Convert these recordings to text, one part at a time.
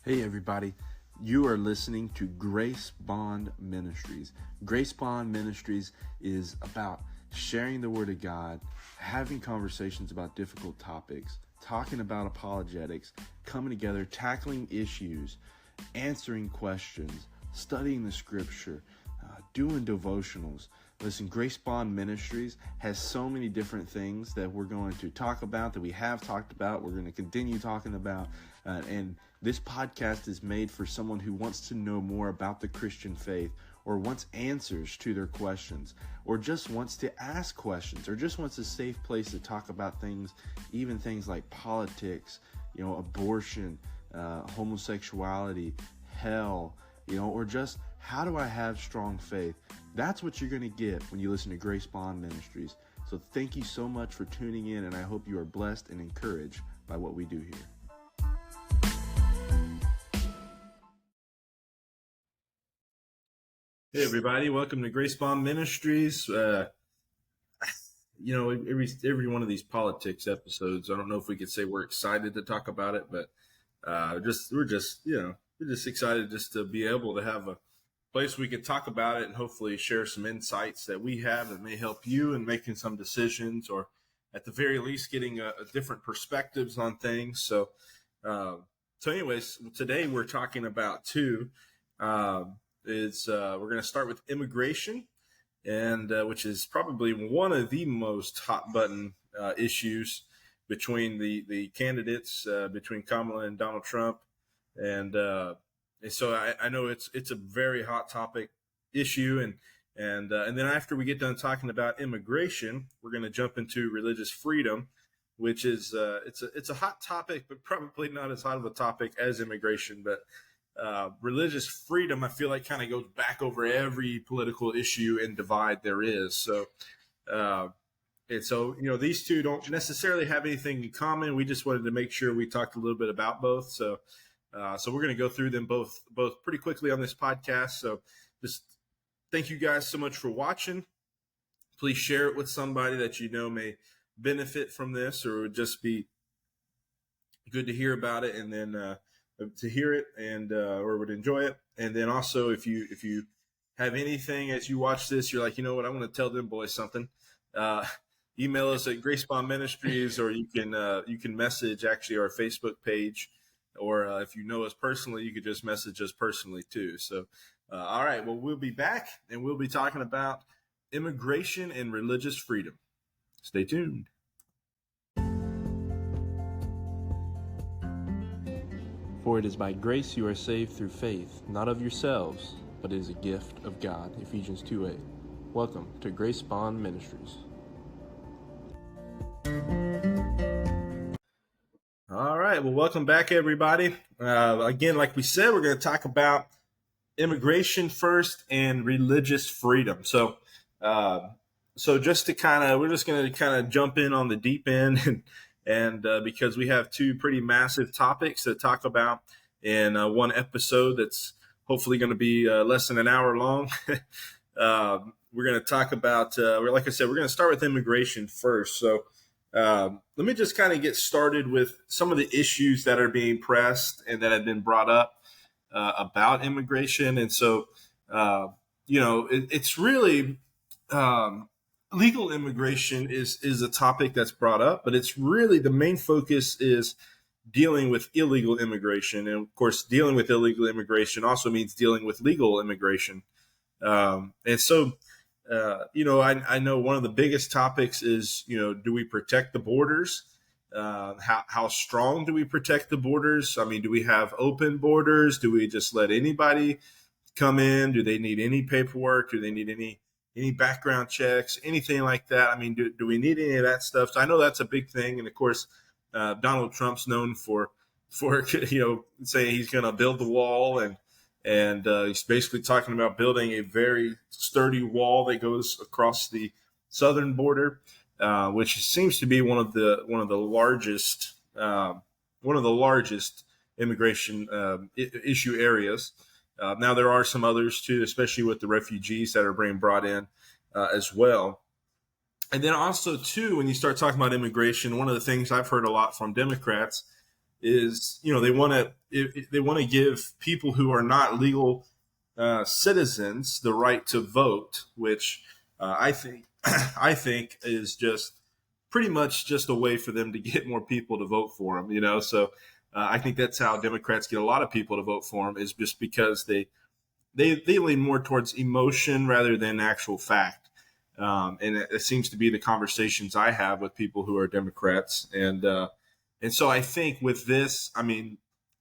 Hey everybody, you are listening to Grace Bond Ministries. Grace Bond Ministries is about sharing the Word of God, having conversations about difficult topics, talking about apologetics, coming together, tackling issues, answering questions, studying the Scripture, doing devotionals. Listen, Grace Bond Ministries has so many different things that we're going to talk about, that we have talked about, we're going to continue talking about, and this podcast is made for someone who wants to know more about the Christian faith, or wants answers to their questions, or just wants to ask questions, or just wants a safe place to talk about things, even things like politics, abortion, homosexuality, hell, or just how do I have strong faith? That's what you're going to get when you listen to Grace Bond Ministries. So thank you so much for tuning in, and I hope you are blessed and encouraged by what we do here. Hey everybody, welcome to Grace Bond Ministries. Every one of these politics episodes, I don't know if we could say we're excited to talk about it, but we're just excited just to be able to have a place we could talk about it and hopefully share some insights that we have that may help you in making some decisions, or at the very least getting a different perspectives on things. So anyways, today we're talking about we're going to start with immigration, and which is probably one of the most hot button issues between the candidates, between Kamala and Donald Trump. And so I know it's a very hot topic issue, and then after we get done talking about immigration, we're going to jump into religious freedom, which is it's a hot topic, but probably not as hot of a topic as immigration. But religious freedom, I feel like, kind of goes back over every political issue and divide there is. So these two don't necessarily have anything in common. We just wanted to make sure we talked a little bit about both. So we're going to go through them both pretty quickly on this podcast. So just thank you guys so much for watching. Please share it with somebody that you know may benefit from this, or would just be good to hear about it, and then to hear it and or would enjoy it. And then also, if you have anything as you watch this, you're like, you know what, I want to tell them boys something. Email us at Grace Bond Ministries, or you can message actually our Facebook page. Or if you know us personally, you could just message us personally too. So, all right, well, we'll be back, and we'll be talking about immigration and religious freedom. Stay tuned. For it is by grace you are saved through faith, not of yourselves, but it is a gift of God. Ephesians 2:8. Welcome to Grace Bond Ministries. All right, well, welcome back, everybody. Again, like we said, we're going to talk about immigration first and religious freedom. So we're just going to kind of jump in on the deep end, and because we have two pretty massive topics to talk about in one episode that's hopefully going to be less than an hour long. We're going to talk about, like I said, we're going to start with immigration first. So let me just kind of get started with some of the issues that are being pressed and that have been brought up about immigration. And so, it's really legal immigration is a topic that's brought up, but it's really the main focus is dealing with illegal immigration. And of course, dealing with illegal immigration also means dealing with legal immigration. And so, I know one of the biggest topics is, do we protect the borders? How strong do we protect the borders? I mean, do we have open borders? Do we just let anybody come in? Do they need any paperwork? Do they need any background checks, anything like that? I mean, do we need any of that stuff? So I know that's a big thing. And of course, Donald Trump's known for saying he's going to build the wall, and he's basically talking about building a very sturdy wall that goes across the southern border, which seems to be one of the largest immigration issue areas. Now there are some others too, especially with the refugees that are being brought in as well. And then also too, when you start talking about immigration, one of the things I've heard a lot from Democrats is, they want to give people who are not legal citizens the right to vote, which I think I think is just pretty much just a way for them to get more people to vote for them. So I think that's how Democrats get a lot of people to vote for them, is just because they lean more towards emotion rather than actual fact. And it seems to be the conversations I have with people who are Democrats, and so I think with this, I mean,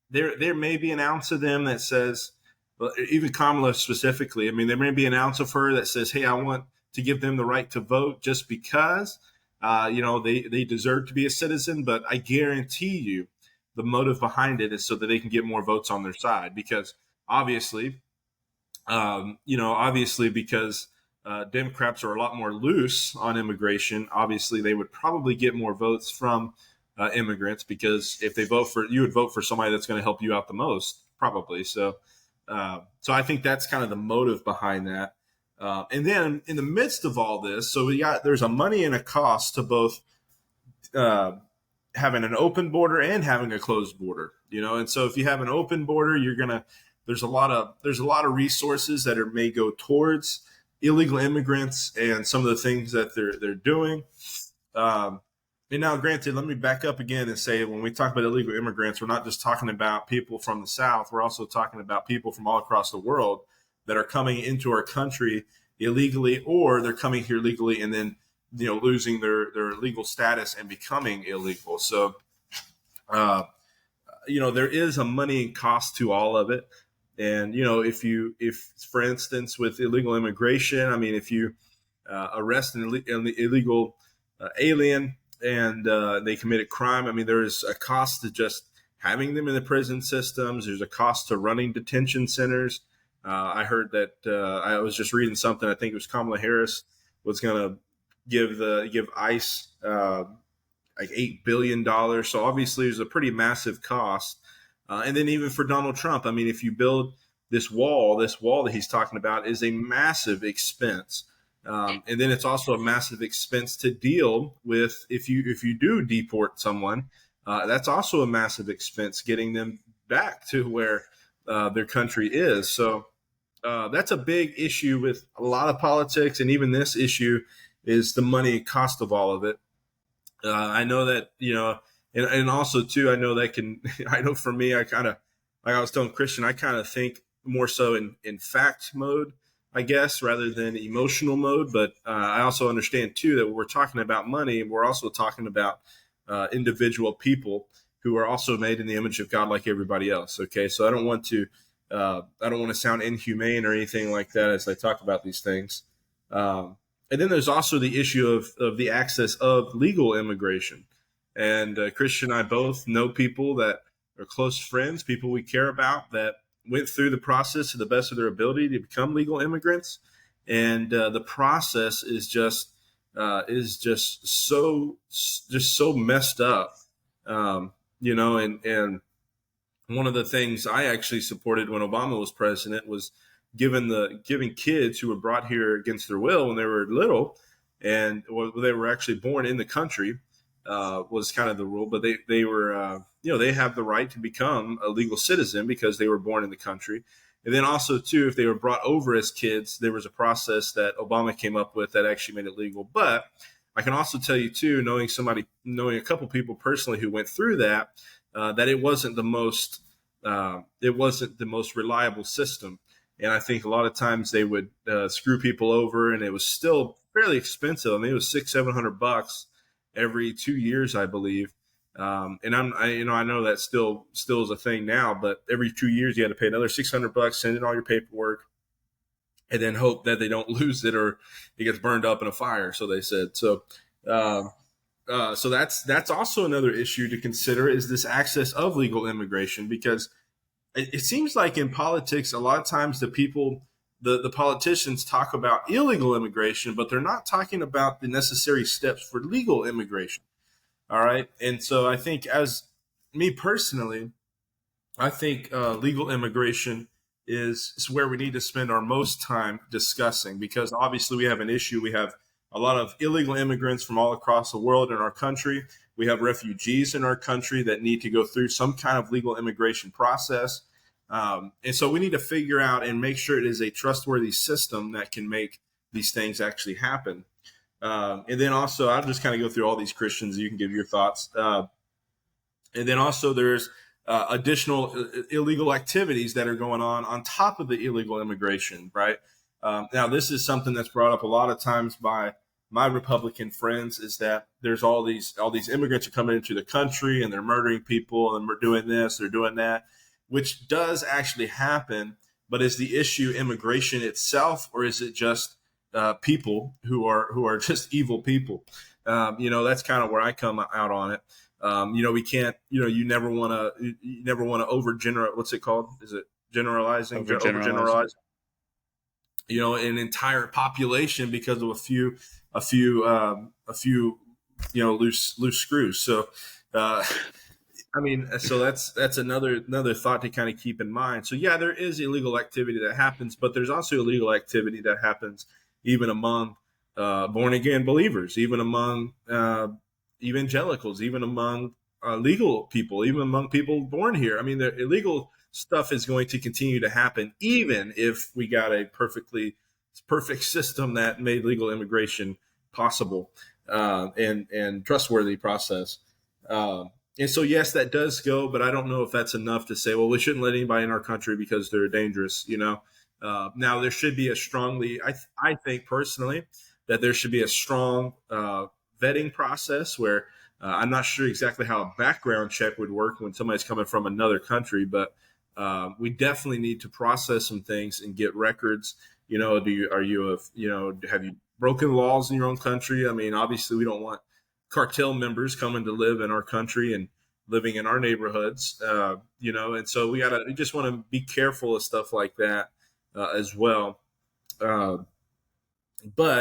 there may be an ounce of them that says, well, even Kamala specifically, I mean, there may be an ounce of her that says, hey, I want to give them the right to vote just because, they deserve to be a citizen. But I guarantee you the motive behind it is so that they can get more votes on their side, because obviously, obviously because Democrats are a lot more loose on immigration. Obviously, they would probably get more votes from immigrants, because if they vote for you, would vote for somebody that's going to help you out the most, probably. So I think that's kind of the motive behind that. And then in the midst of all this, so there's a money and a cost to both uh, having an open border and having a closed border. And so if you have an open border, there's a lot of resources that may go towards illegal immigrants and some of the things that they're doing. And now, granted, let me back up again and say, when we talk about illegal immigrants, we're not just talking about people from the South. We're also talking about people from all across the world that are coming into our country illegally, or they're coming here legally and then, losing their legal status and becoming illegal. So, there is a money cost to all of it. And, if for instance, with illegal immigration, I mean, if you arrest an illegal alien, and they committed crime, I mean, there is a cost to just having them in the prison systems. There's a cost to running detention centers. I heard that I was just reading something. I think it was Kamala Harris was going to give ICE like $8 billion. So obviously, there's a pretty massive cost. And then even for Donald Trump, I mean, if you build this wall that he's talking about is a massive expense. And then it's also a massive expense to deal with if you do deport someone. That's also a massive expense getting them back to where their country is. So that's a big issue with a lot of politics, and even this issue is the money cost of all of it. I know that and also too, I know that I know for me, I kind of, like I was telling Christian, I kind of think more so in fact mode, I guess, rather than emotional mode. But I also understand too that when we're talking about money, we're also talking about individual people who are also made in the image of God like everybody else. Okay, so I don't want to sound inhumane or anything like that as I talk about these things. And then there's also the issue of the access of legal immigration. And Christian and I both know people that are close friends, people we care about, that went through the process to the best of their ability to become legal immigrants. And the process is just so messed up, and one of the things I actually supported when Obama was president was giving kids who were brought here against their will when they were little, and they were actually born in the country, was kind of the rule. But they were they have the right to become a legal citizen because they were born in the country. And then also too, if they were brought over as kids, there was a process that Obama came up with that actually made it legal. But I can also tell you too, knowing a couple people personally who went through that, that it wasn't the most reliable system. And I think a lot of times they would screw people over, and it was still fairly expensive. I mean, it was $600-700 every 2 years, I believe. And I know that still is a thing now, but every 2 years you had to pay another $600, send in all your paperwork, and then hope that they don't lose it or it gets burned up in a fire. So they said. So that's also another issue to consider, is this access of legal immigration, because it seems like in politics, a lot of times the politicians talk about illegal immigration, but they're not talking about the necessary steps for legal immigration. All right. And so I think, as me personally, I think legal immigration is where we need to spend our most time discussing, because obviously we have an issue. We have a lot of illegal immigrants from all across the world in our country. We have refugees in our country that need to go through some kind of legal immigration process. And so we need to figure out and make sure it is a trustworthy system that can make these things actually happen. And then also, I'll just kind of go through all these Christians. You can give your thoughts. And then also, there's additional illegal activities that are going on top of the illegal immigration, right? Now, this is something that's brought up a lot of times by my Republican friends, is that there's all these immigrants are coming into the country and they're murdering people and we're doing this, they're doing that, which does actually happen. But is the issue immigration itself, or is it just people who are just evil people? That's kind of where I come out on it. We can't. You never want to what's it called? Is it generalizing? Overgeneralize. An entire population because of a few loose screws. So, so that's another thought to kind of keep in mind. So yeah, there is illegal activity that happens, but there's also illegal activity that happens even among born again believers, even among evangelicals, even among legal people, even among people born here. I mean, the illegal stuff is going to continue to happen, even if we got a perfect system that made legal immigration possible and trustworthy process. And so, yes, that does go, but I don't know if that's enough to say, well, we shouldn't let anybody in our country because they're dangerous. Now there should be I think personally that there should be a strong vetting process where I'm not sure exactly how a background check would work when somebody's coming from another country, but we definitely need to process some things and get records. Have you broken laws in your own country? I mean, obviously we don't want cartel members coming to live in our country and living in our neighborhoods, and so we just want to be careful of stuff like that as well. But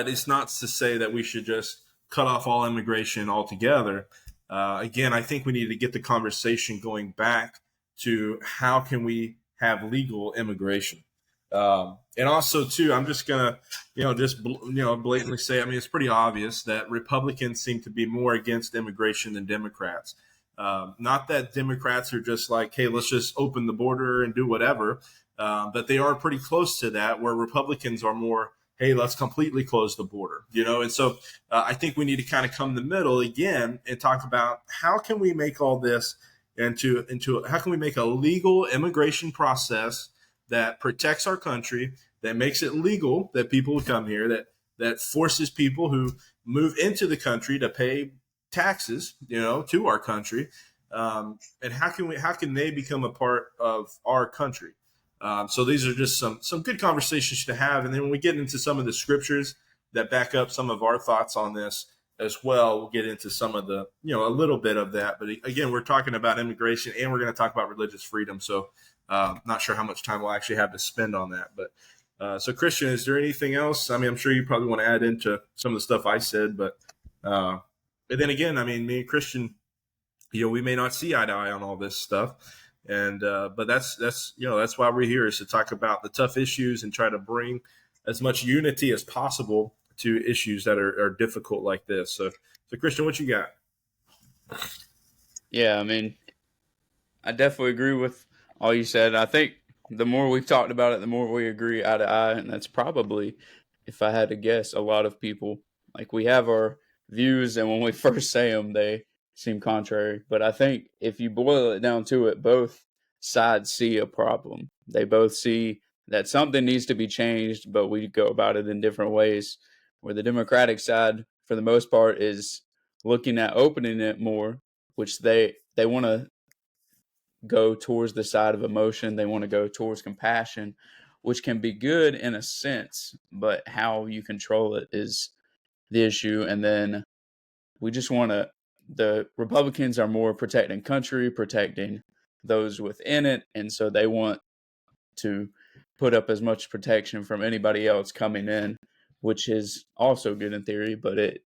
it's not to say that we should just cut off all immigration altogether. Again, I think we need to get the conversation going back to how can we have legal immigration. And also, too, I'm just gonna, blatantly say, I mean, it's pretty obvious that Republicans seem to be more against immigration than Democrats. Not that Democrats are just like, hey, let's just open the border and do whatever, but they are pretty close to that. Where Republicans are more, hey, let's completely close the border, And so I think we need to kind of come in the middle again and talk about how can we make all this into how can we make a legal immigration process that protects our country, that makes it legal that people would come here, that forces people who move into the country to pay taxes, to our country, and how can they become a part of our country? So these are just some good conversations to have, and then when we get into some of the scriptures that back up some of our thoughts on this as well, we'll get into some of the a little bit of that. But again, we're talking about immigration, and we're going to talk about religious freedom. So not sure how much time we'll actually have to spend on that. But so Christian, is there anything else? I mean, I'm sure you probably want to add into some of the stuff I said, but then again, I mean, me and Christian, we may not see eye to eye on all this stuff. And but that's why we're here, is to talk about the tough issues and try to bring as much unity as possible to issues that are difficult like this. So Christian, what you got? Yeah, I mean, I definitely agree with all you said. I think the more we've talked about it, the more we agree eye to eye, and that's probably, if I had to guess, a lot of people. Like, we have our views, and when we first say them, they seem contrary. But I think if you boil it down to it, both sides see a problem. They both see that something needs to be changed, but we go about it in different ways. Where the Democratic side, for the most part, is looking at opening it more, which they want to go towards the side of emotion. They want to go towards compassion, which can be good in a sense, but how you control it is the issue. And then we just want to, the Republicans are more protecting country, protecting those within it. And so they want to put up as much protection from anybody else coming in, which is also good in theory, but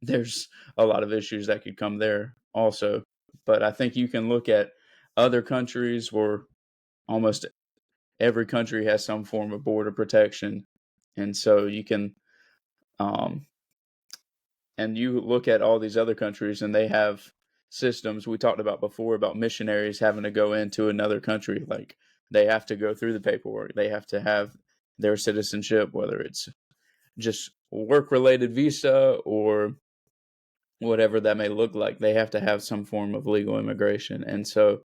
there's a lot of issues that could come there also. But I think you can look at other countries where almost every country has some form of border protection. And so you can And you look at all these other countries and they have systems we talked about before about missionaries having to go into another country. Like they have to go through the paperwork, they have to have their citizenship, whether it's just work related visa or whatever that may look like. They have to have some form of legal immigration. And so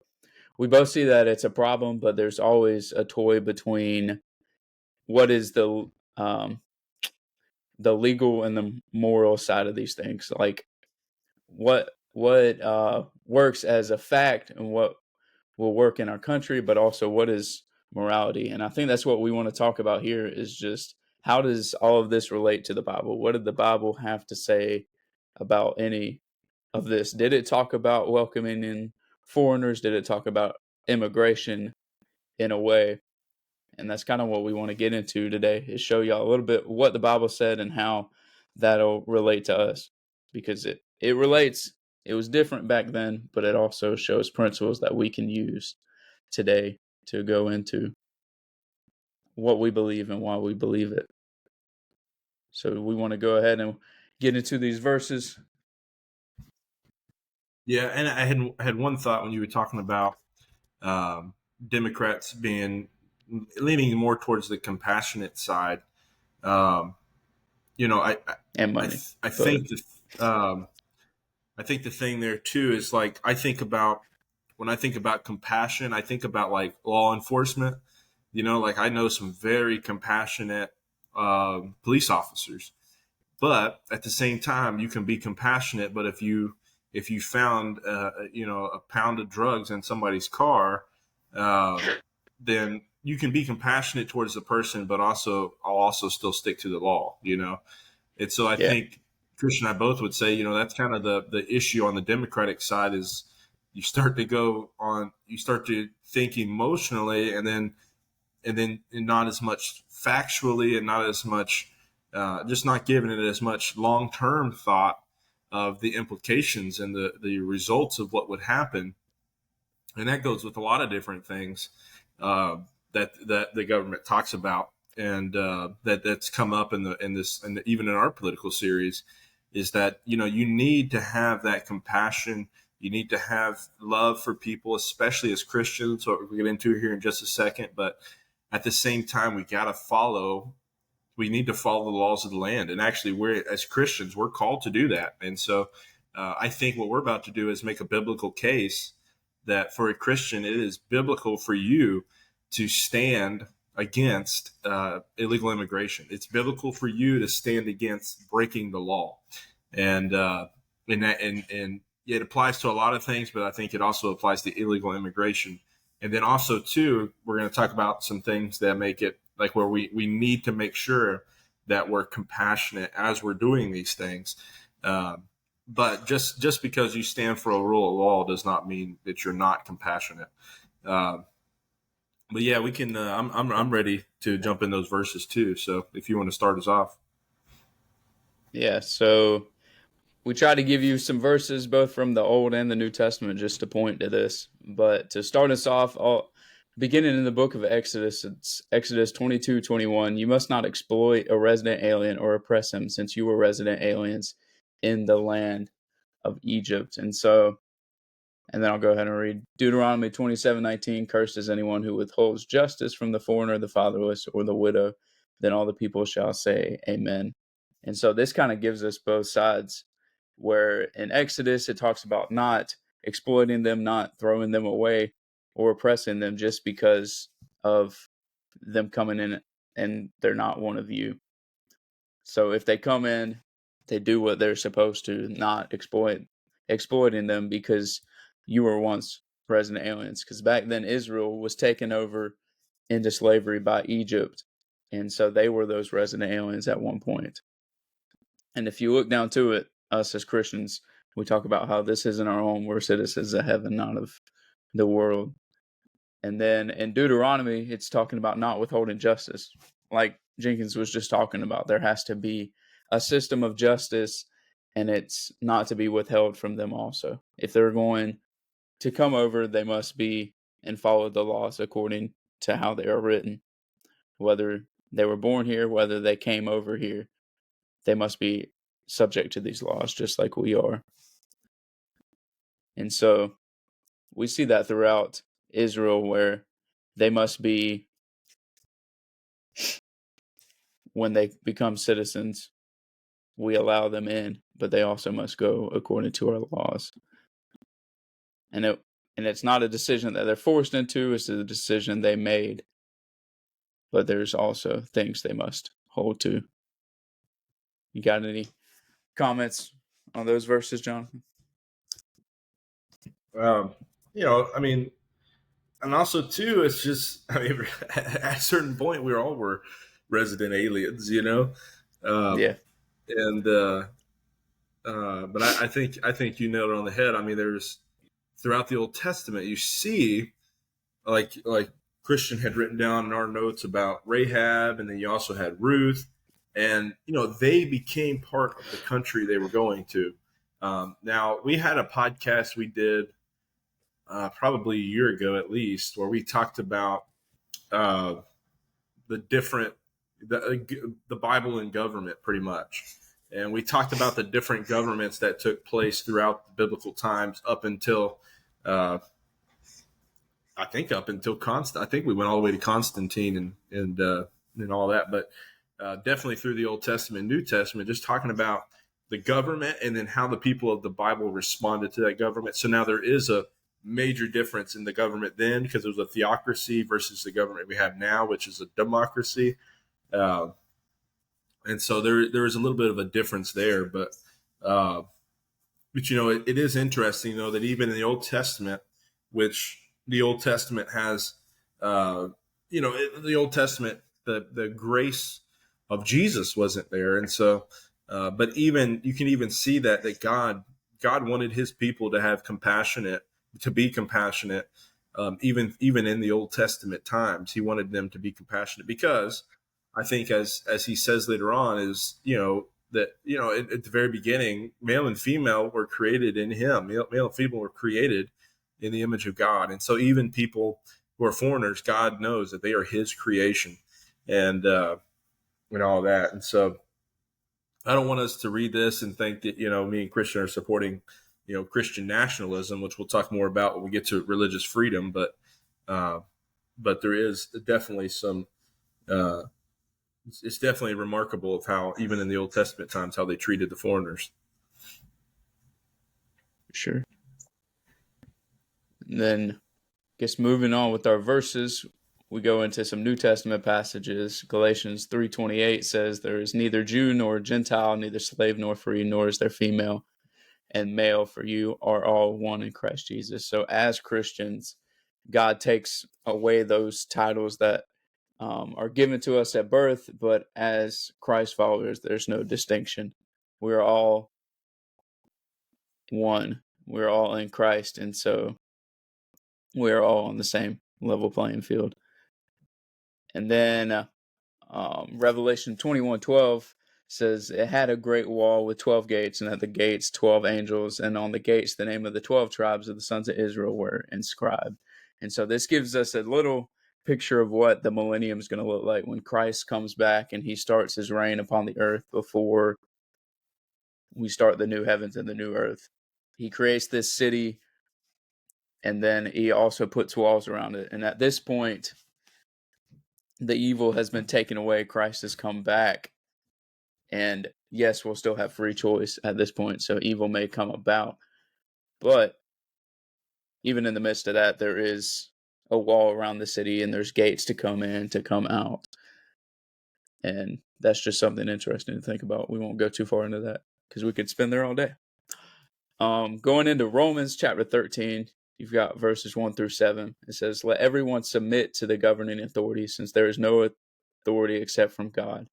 we both see that it's a problem, but there's always a toy between what is um, the legal and the moral side of these things. Like what works as a fact and what will work in our country, but also what is morality. And I think that's what we want to talk about here is just how does all of this relate to the Bible? What did the Bible have to say about any of this? Did it talk about welcoming in foreigners? Did it talk about immigration in a way? And that's kind of what we want to get into today is show y'all a little bit what the Bible said and how that'll relate to us because it relates. It was different back then, but it also shows principles that we can use today to go into what we believe and why we believe it. So we want to go ahead and get into these verses. Yeah, and I had one thought when you were talking about Democrats being leaning more towards the compassionate side. Um, you know, And money. I think I think the thing there too is like I think about when I think about compassion, I think about like law enforcement. You know, like I know some very compassionate police officers, but at the same time, you can be compassionate. But if you found a pound of drugs in somebody's car, um, then you can be compassionate towards the person, but also I'll also still stick to the law. You know, and so I Yeah. think Christian and I both would say, that's kind of the issue on the Democratic side is you start to think emotionally and not as much factually and not as much, just not giving it as much long term thought of the implications and the results of what would happen. And that goes with a lot of different things that the government talks about, and that's come up in this and even in our political series, is that you need to have that compassion. You need to have love for people, especially as Christians. What we'll get into here in just a second, but at the same time, we need to follow the laws of the land. And actually, we're as Christians, we're called to do that. And so I think what we're about to do is make a biblical case that for a Christian, it is biblical for you to stand against illegal immigration. It's biblical for you to stand against breaking the law. And and it applies to a lot of things, but I think it also applies to illegal immigration. And then also too, we're going to talk about some things that make it like where we need to make sure that we're compassionate as we're doing these things. But just because you stand for a rule of law does not mean that you're not compassionate. Um, but yeah, we can. I'm ready to jump in those verses too. So if you want to start us off. Yeah. So we try to give you some verses both from the Old and the New Testament just to point to this. But to start us off, beginning in the book of Exodus, it's Exodus 22:21. You must not exploit a resident alien or oppress him, since you were resident aliens in the land of Egypt. And then I'll go ahead and read Deuteronomy 27:19. Cursed is anyone who withholds justice from the foreigner, the fatherless, or the widow. Then all the people shall say, Amen. And so this kind of gives us both sides, where in Exodus it talks about not exploiting them, not throwing them away, or oppressing them just because of them coming in and they're not one of you. So if they come in, they do what they're supposed to, not exploiting them because you were once resident aliens. Because back then Israel was taken over into slavery by Egypt, and so they were those resident aliens at one point. And if you look down to it, us as Christians, we talk about how this isn't our home; we're citizens of heaven, not of the world. And then in Deuteronomy, it's talking about not withholding justice. Like Jenkins was just talking about, there has to be a system of justice, and it's not to be withheld from them also. If they're going to come over, they must be and follow the laws according to how they are written. Whether they were born here, whether they came over here, they must be subject to these laws, just like we are. And so we see that throughout Israel, where they must be, when they become citizens, we allow them in, but they also must go according to our laws. And it's not a decision that they're forced into, it's a decision they made. But there's also things they must hold to. You got any comments on those verses, Jonathan? I mean, and also too, it's just, I mean, at a certain point, we all were resident aliens, Yeah. and but I think you nailed it on the head. I mean, there's throughout the Old Testament, you see, like Christian had written down in our notes about Rahab, and then you also had Ruth, and they became part of the country they were going to. Now we had a podcast we did probably a year ago at least, where we talked about uh, the different the Bible and government pretty much. And we talked about the different governments that took place throughout the biblical times up until uh, I think up until Constant. I think we went all the way to Constantine and all that, but definitely through the Old Testament, New Testament, just talking about the government and then how the people of the Bible responded to that government. So now there is a major difference in the government then, because it was a theocracy versus the government we have now, which is a democracy. Uh, and so there is a little bit of a difference there, uh, but it is interesting though that even in the Old Testament, which the Old Testament has, the Old Testament, the grace of Jesus wasn't there, and so, but even you can even see that God wanted His people to be compassionate, even in the Old Testament times. He wanted them to be compassionate because I think, as he says later on, is that at the very beginning, male and female were created in Him. Male and female were created in the image of God, and so even people who are foreigners, God knows that they are His creation, and all that. And so, I don't want us to read this and think that me and Christian are supporting Christian nationalism, which we'll talk more about when we get to religious freedom. Uh, but there is definitely some. It's definitely remarkable of how, even in the Old Testament times, how they treated the foreigners. Sure. And then, I guess moving on with our verses, we go into some New Testament passages. Galatians 3:28 says, "There is neither Jew nor Gentile, neither slave nor free, nor is there female and male, for you are all one in Christ Jesus." So as Christians, God takes away those titles that are given to us at birth, but as Christ followers, there's no distinction. We're all one. We're all in Christ, and so we're all on the same level playing field. And then Revelation 21:12 says, "It had a great wall with 12 gates, and at the gates 12 angels, and on the gates the name of the 12 tribes of the sons of Israel were inscribed." And so this gives us a little picture of what the millennium is going to look like when Christ comes back and He starts His reign upon the earth before we start the new heavens and the new earth. He creates this city, and then He also puts walls around it. And at this point, the evil has been taken away. Christ has come back. And yes, we'll still have free choice at this point, so evil may come about. But even in the midst of that, there is a wall around the city, and there's gates to come in, to come out. And that's just something interesting to think about. We won't go too far into that because we could spend there all day. Going into Romans chapter 13, you've got verses 1-7. It says, "Let everyone submit to the governing authorities, since there is no authority except from God.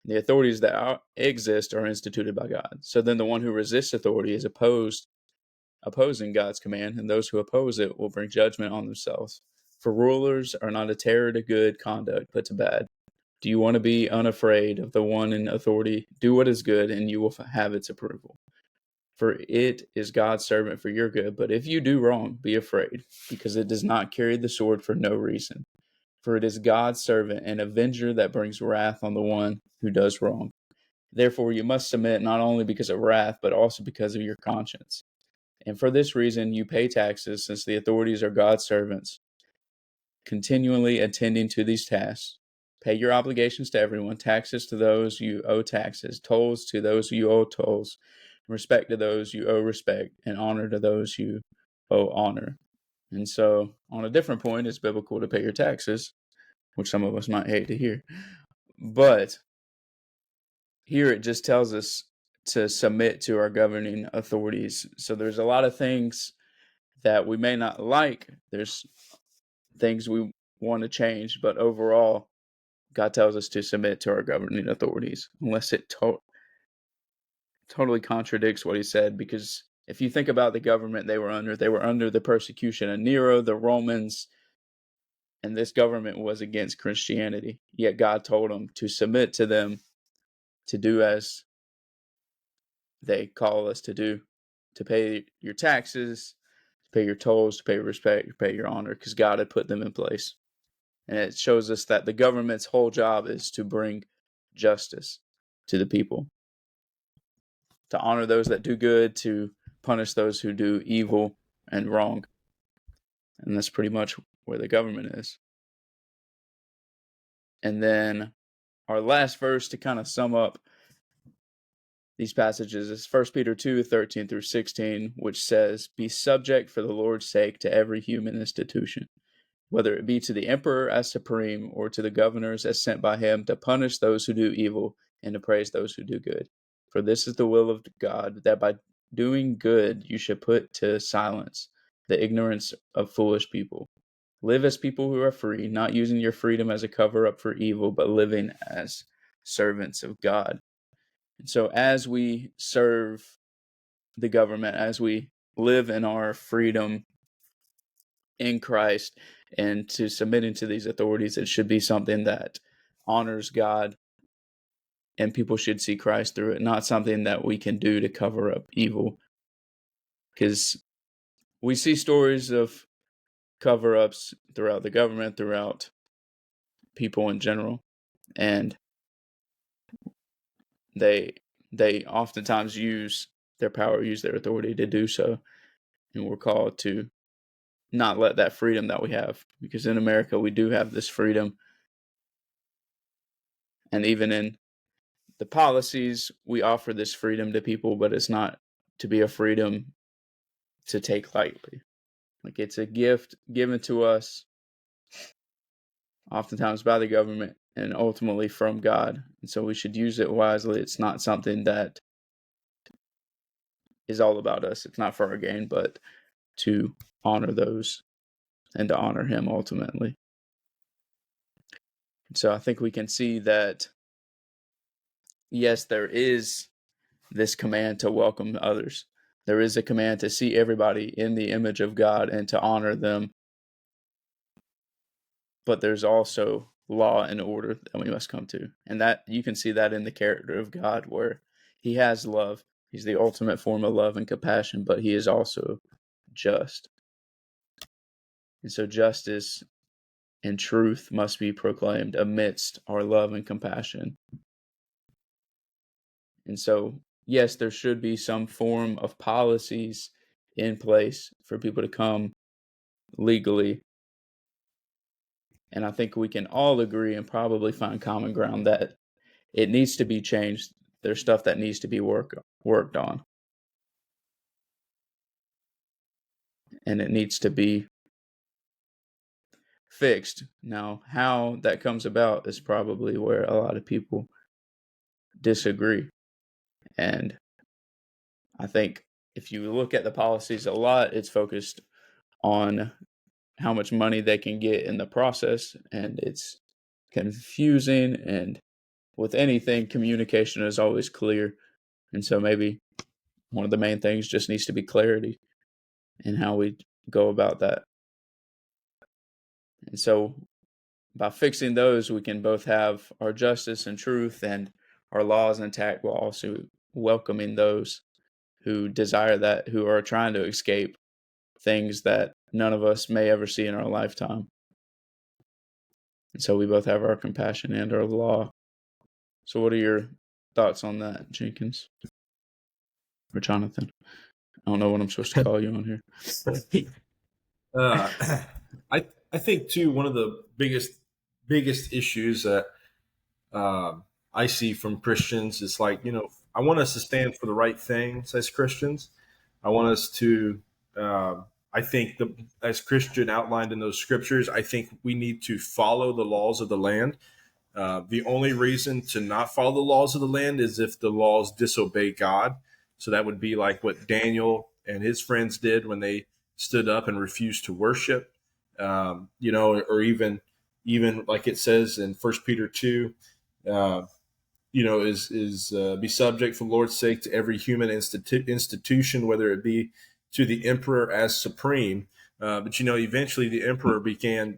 The authorities that exist are instituted by God. So then the one who resists authority is opposing God's command, and those who oppose it will bring judgment on themselves. For rulers are not a terror to good conduct, but to bad. Do you want to be unafraid of the one in authority? Do what is good, and you will have its approval. For it is God's servant for your good. But if you do wrong, be afraid, because it does not carry the sword for no reason. For it is God's servant, an avenger that brings wrath on the one who does wrong. Therefore, you must submit not only because of wrath, but also because of your conscience. And for this reason, you pay taxes, since the authorities are God's servants, continually attending to these tasks. Pay your obligations to everyone, taxes to those you owe taxes, tolls to those you owe tolls, respect to those you owe respect, and honor to those you owe honor. And so, on a different point, it's biblical to pay your taxes, which some of us might hate to hear. But here it just tells us to submit to our governing authorities. So there's a lot of things that we may not like. There's things we want to change, but overall, God tells us to submit to our governing authorities, unless it totally contradicts what he said. Because if you think about the government they were under the persecution of Nero, the Romans, and this government was against Christianity. Yet God told them to submit to them, to do as they call us to do, to pay your taxes, to pay your tolls, to pay your respect, to pay your honor, because God had put them in place. And it shows us that the government's whole job is to bring justice to the people, to honor those that do good, to punish those who do evil and wrong. And that's pretty much where the government is. And then our last verse to kind of sum up these passages is 1 Peter 2:13-16, which says, "Be subject for the Lord's sake to every human institution, whether it be to the emperor as supreme, or to the governors as sent by him to punish those who do evil and to praise those who do good. For this is the will of God, that by doing good you should put to silence the ignorance of foolish people. Live as people who are free, not using your freedom as a cover-up for evil, but living as servants of God." And so as we serve the government, as we live in our freedom in Christ and to submitting to these authorities, it should be something that honors God, and people should see Christ through it, not something that we can do to cover up evil. Because we see stories of cover-ups throughout the government, throughout people in general, and they oftentimes use their power, use their authority to do so. And we're called to not let that freedom that we have, because in America we do have this freedom, and even in the policies we offer this freedom to people, but it's not to be a freedom to take lightly. Like, it's a gift given to us oftentimes by the government and ultimately from God, and so we should use it wisely. It's not something that is all about us. It's not for our gain, but to honor those and to honor him ultimately. So I think we can see that, yes, there is this command to welcome others. There is a command to see everybody in the image of God and to honor them. But there's also law and order that we must come to. And that you can see that in the character of God, where he has love. He's the ultimate form of love and compassion, but he is also just. And so justice and truth must be proclaimed amidst our love and compassion. And so, yes, there should be some form of policies in place for people to come legally. And I think we can all agree and probably find common ground that it needs to be changed. There's stuff that needs to be worked on. And it needs to be fixed. Now, how that comes about is probably where a lot of people disagree. And I think if you look at the policies a lot, it's focused on how much money they can get in the process, and it's confusing. And with anything, communication is always clear. And so maybe one of the main things just needs to be clarity in how we go about that. And so by fixing those, we can both have our justice and truth and our laws intact, while also welcoming those who desire that, who are trying to escape things that none of us may ever see in our lifetime. And so we both have our compassion and our law. So what are your thoughts on that, Jenkins or Jonathan? I don't know what I'm supposed to call you on here. Uh, I think too one of the biggest issues that I see from Christians is like, I want us to stand for the right things as Christians. I want us to. I think as Christian outlined in those scriptures, I think we need to follow the laws of the land. The only reason to not follow the laws of the land is if the laws disobey God. So that would be like what Daniel and his friends did when they stood up and refused to worship. Or even like it says in First Peter 2, uh, is be subject for the Lord's sake to every human institution, whether it be to the emperor as supreme. But eventually the emperor began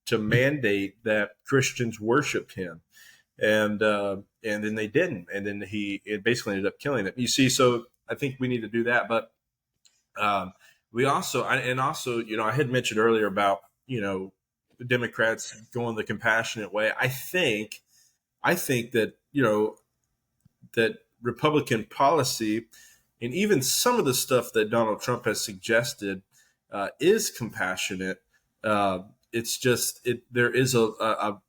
to mandate that Christians worshipped him, and then they didn't, and then it basically ended up killing them. You see, so I think we need to do that, but we also, I had mentioned earlier about the Democrats going the compassionate way. I think that that Republican policy and even some of the stuff that Donald Trump has suggested is compassionate. It's just there is a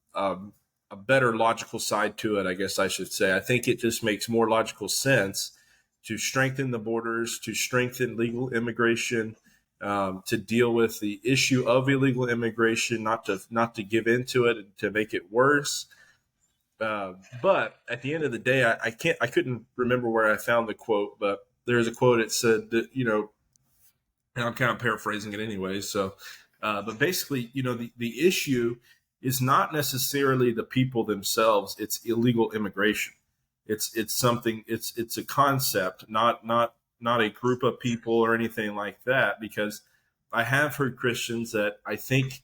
better logical side to it, I guess I should say. I think it just makes more logical sense to strengthen the borders, to strengthen legal immigration, to deal with the issue of illegal immigration, not to give into it and to make it worse. But at the end of the day, I couldn't remember where I found the quote, but there's a quote. It said that, and I'm kind of paraphrasing it anyway. So, but basically, the issue is not necessarily the people themselves. It's illegal immigration. It's something. It's a concept, not a group of people or anything like that. Because I have heard Christians that I think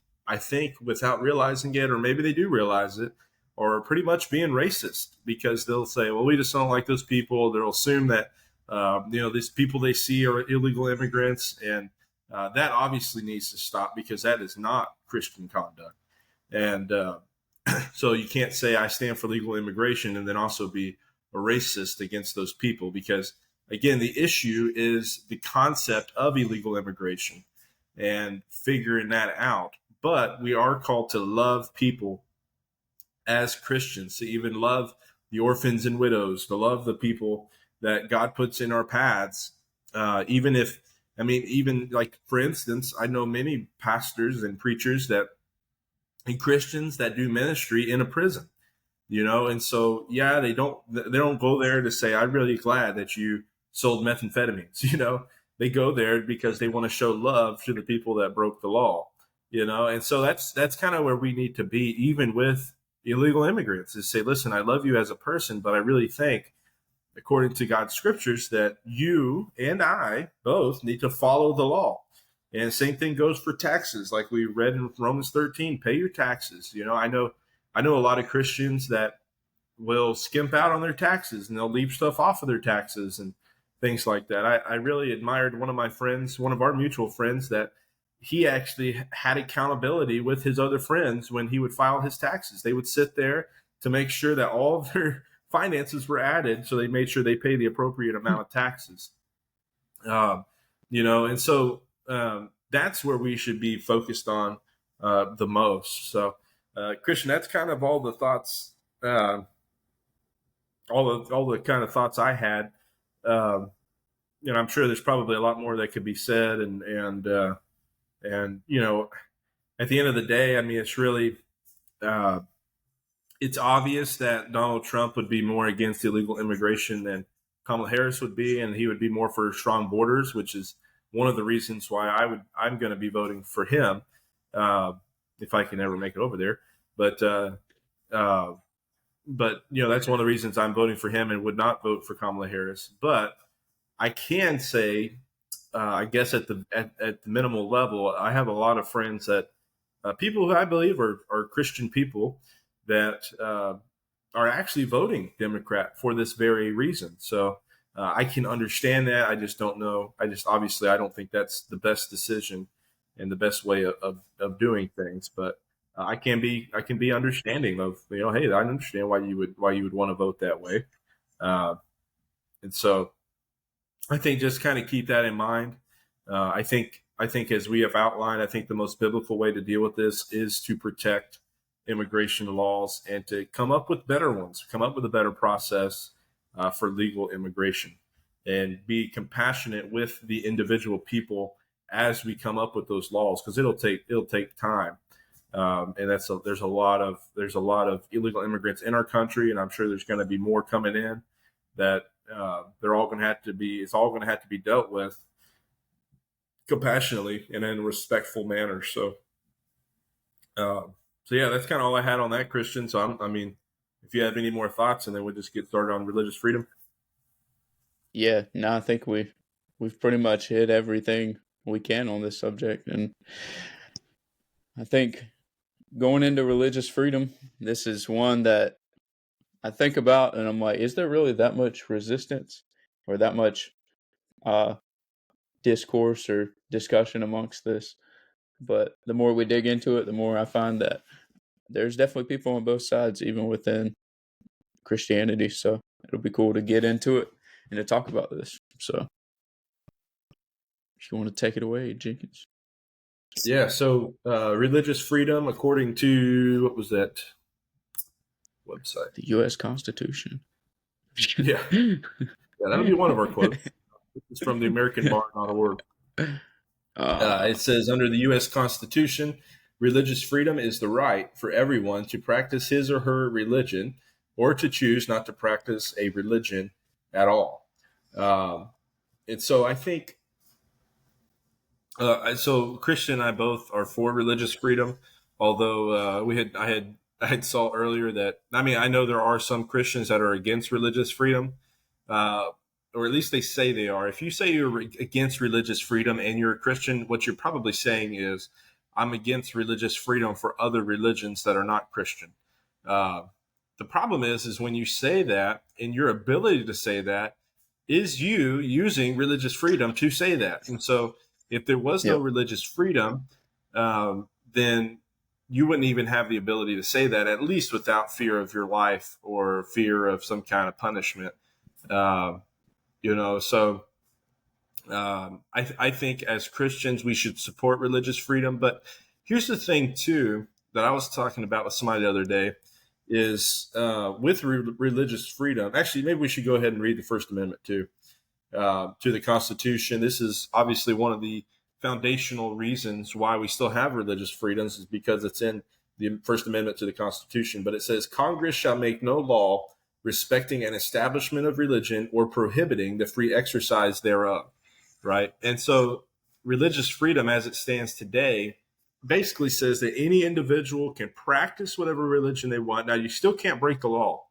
without realizing it, or maybe they do realize it, or pretty much being racist, because they'll say, well, we just don't like those people. They'll assume that, these people they see are illegal immigrants. And that obviously needs to stop, because that is not Christian conduct. And so you can't say I stand for legal immigration and then also be a racist against those people, because, again, the issue is the concept of illegal immigration and figuring that out. But we are called to love people as Christians, to even love the orphans and widows, to love the people that God puts in our paths. Even like, for instance, I know many pastors and preachers and Christians that do ministry in a prison, and so, yeah, they don't go there to say, I'm really glad that you sold methamphetamines. They go there because they want to show love to the people that broke the law, and so that's kind of where we need to be, even with illegal immigrants, is say, listen, I love you as a person, but I really think, according to God's scriptures, that you and I both need to follow the law. And same thing goes for taxes, like we read in Romans 13. Pay your taxes. I know a lot of Christians that will skimp out on their taxes, and they'll leave stuff off of their taxes and things like that. I really admired one of my friends, one of our mutual friends, that he actually had accountability with his other friends when he would file his taxes. They would sit there to make sure that all of their finances were added, so they made sure they pay the appropriate amount of taxes. And so that's where we should be focused on the most. So, Christian, that's kind of all the thoughts, all the kind of thoughts I had. I'm sure there's probably a lot more that could be said, and at the end of the day, I mean, it's really it's obvious that Donald Trump would be more against illegal immigration than Kamala Harris would be, and he would be more for strong borders, which is one of the reasons why I'm going to be voting for him, if I can ever make it over there. But that's one of the reasons I'm voting for him and would not vote for Kamala Harris. But I can say, I guess at the minimal level, I have a lot of friends that people who I believe are Christian people that are actually voting Democrat for this very reason. So I can understand that. I just don't know. Obviously, I don't think that's the best decision and the best way of doing things. But I can be understanding of, hey, I understand why you would want to vote that way. Uh, and so I think just kind of keep that in mind. I think as we have outlined, I think the most biblical way to deal with this is to protect immigration laws and to come up with better ones, come up with a better process for legal immigration, and be compassionate with the individual people as we come up with those laws, because it'll take time. And there's a lot of illegal immigrants in our country, and I'm sure there's going to be more coming in that they're all going to have to be. It's all going to have to be dealt with compassionately and in a respectful manner. Uh, so yeah, that's kind of all I had on that, Christian. So I mean, if you have any more thoughts, and then we'll just get started on religious freedom. Yeah, no, I think we've pretty much hit everything we can on this subject, and I think going into religious freedom, this is one that I think about, and I'm like, is there really that much resistance or that much uh, discourse or discussion amongst this? But the more we dig into it, the more I find that there's definitely people on both sides, even within Christianity. So it'll be cool to get into it and to talk about this. So if you want to take it away, Jenkins. Yeah. So religious freedom, according to what was that website? The U.S. Constitution. Yeah, that'll be one of our quotes. It's from the AmericanBar.org. It says, under the U.S. Constitution, religious freedom is the right for everyone to practice his or her religion, or to choose not to practice a religion at all. And so I think, so Christian and I both are for religious freedom. Although I had saw earlier that, I mean, I know there are some Christians that are against religious freedom. Or at least they say they are. If you say you're against religious freedom and you're a Christian, what you're probably saying is, I'm against religious freedom for other religions that are not Christian. Uh, the problem is when you say that, and your ability to say that is you using religious freedom to say that. And so if there was no Yep. religious freedom, then you wouldn't even have the ability to say that, at least without fear of your life or fear of some kind of punishment. Um, so I think as Christians we should support religious freedom. But here's the thing too that I was talking about with somebody the other day is with religious freedom. Actually, maybe we should go ahead and read the First Amendment too, to the Constitution. This is obviously one of the foundational reasons why we still have religious freedoms, is because it's in the First Amendment to the Constitution. But it says, Congress shall make no law respecting an establishment of religion or prohibiting the free exercise thereof. Right. And so religious freedom as it stands today basically says that any individual can practice whatever religion they want. Now, you still can't break the law.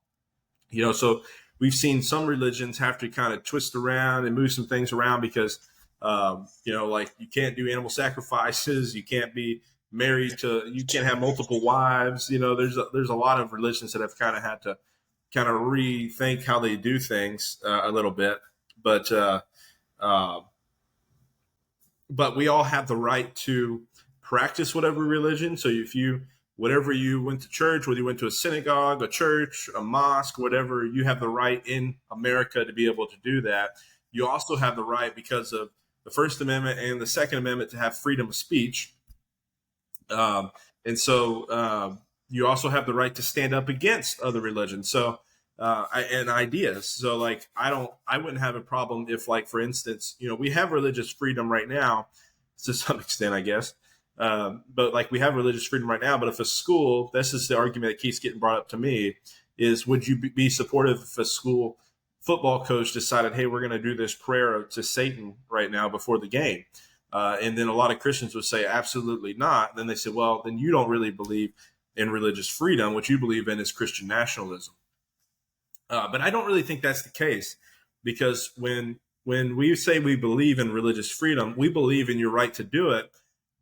So we've seen some religions have to kind of twist around and move some things around because, like you can't do animal sacrifices. You can't be married you can't have multiple wives. There's a lot of religions that have kind of had to kind of rethink how they do things a little bit. But we all have the right to practice whatever religion. So whatever you went to church, whether you went to a synagogue, a church, a mosque, whatever, you have the right in America to be able to do that. You also have the right, because of the First Amendment and the Second Amendment, to have freedom of speech. And so you also have the right to stand up against other religions. So and ideas. So like I wouldn't have a problem if, like, for instance, we have religious freedom right now to some extent, I guess. But like we have religious freedom right now, but if a school, this is the argument that keeps getting brought up to me, is would you be supportive if a school football coach decided, hey, we're going to do this prayer to Satan right now before the game? And then a lot of Christians would say, absolutely not. And then they say, well, then you don't really believe in religious freedom. What you believe in is Christian nationalism. But I don't really think that's the case, because when we say we believe in religious freedom, we believe in your right to do it.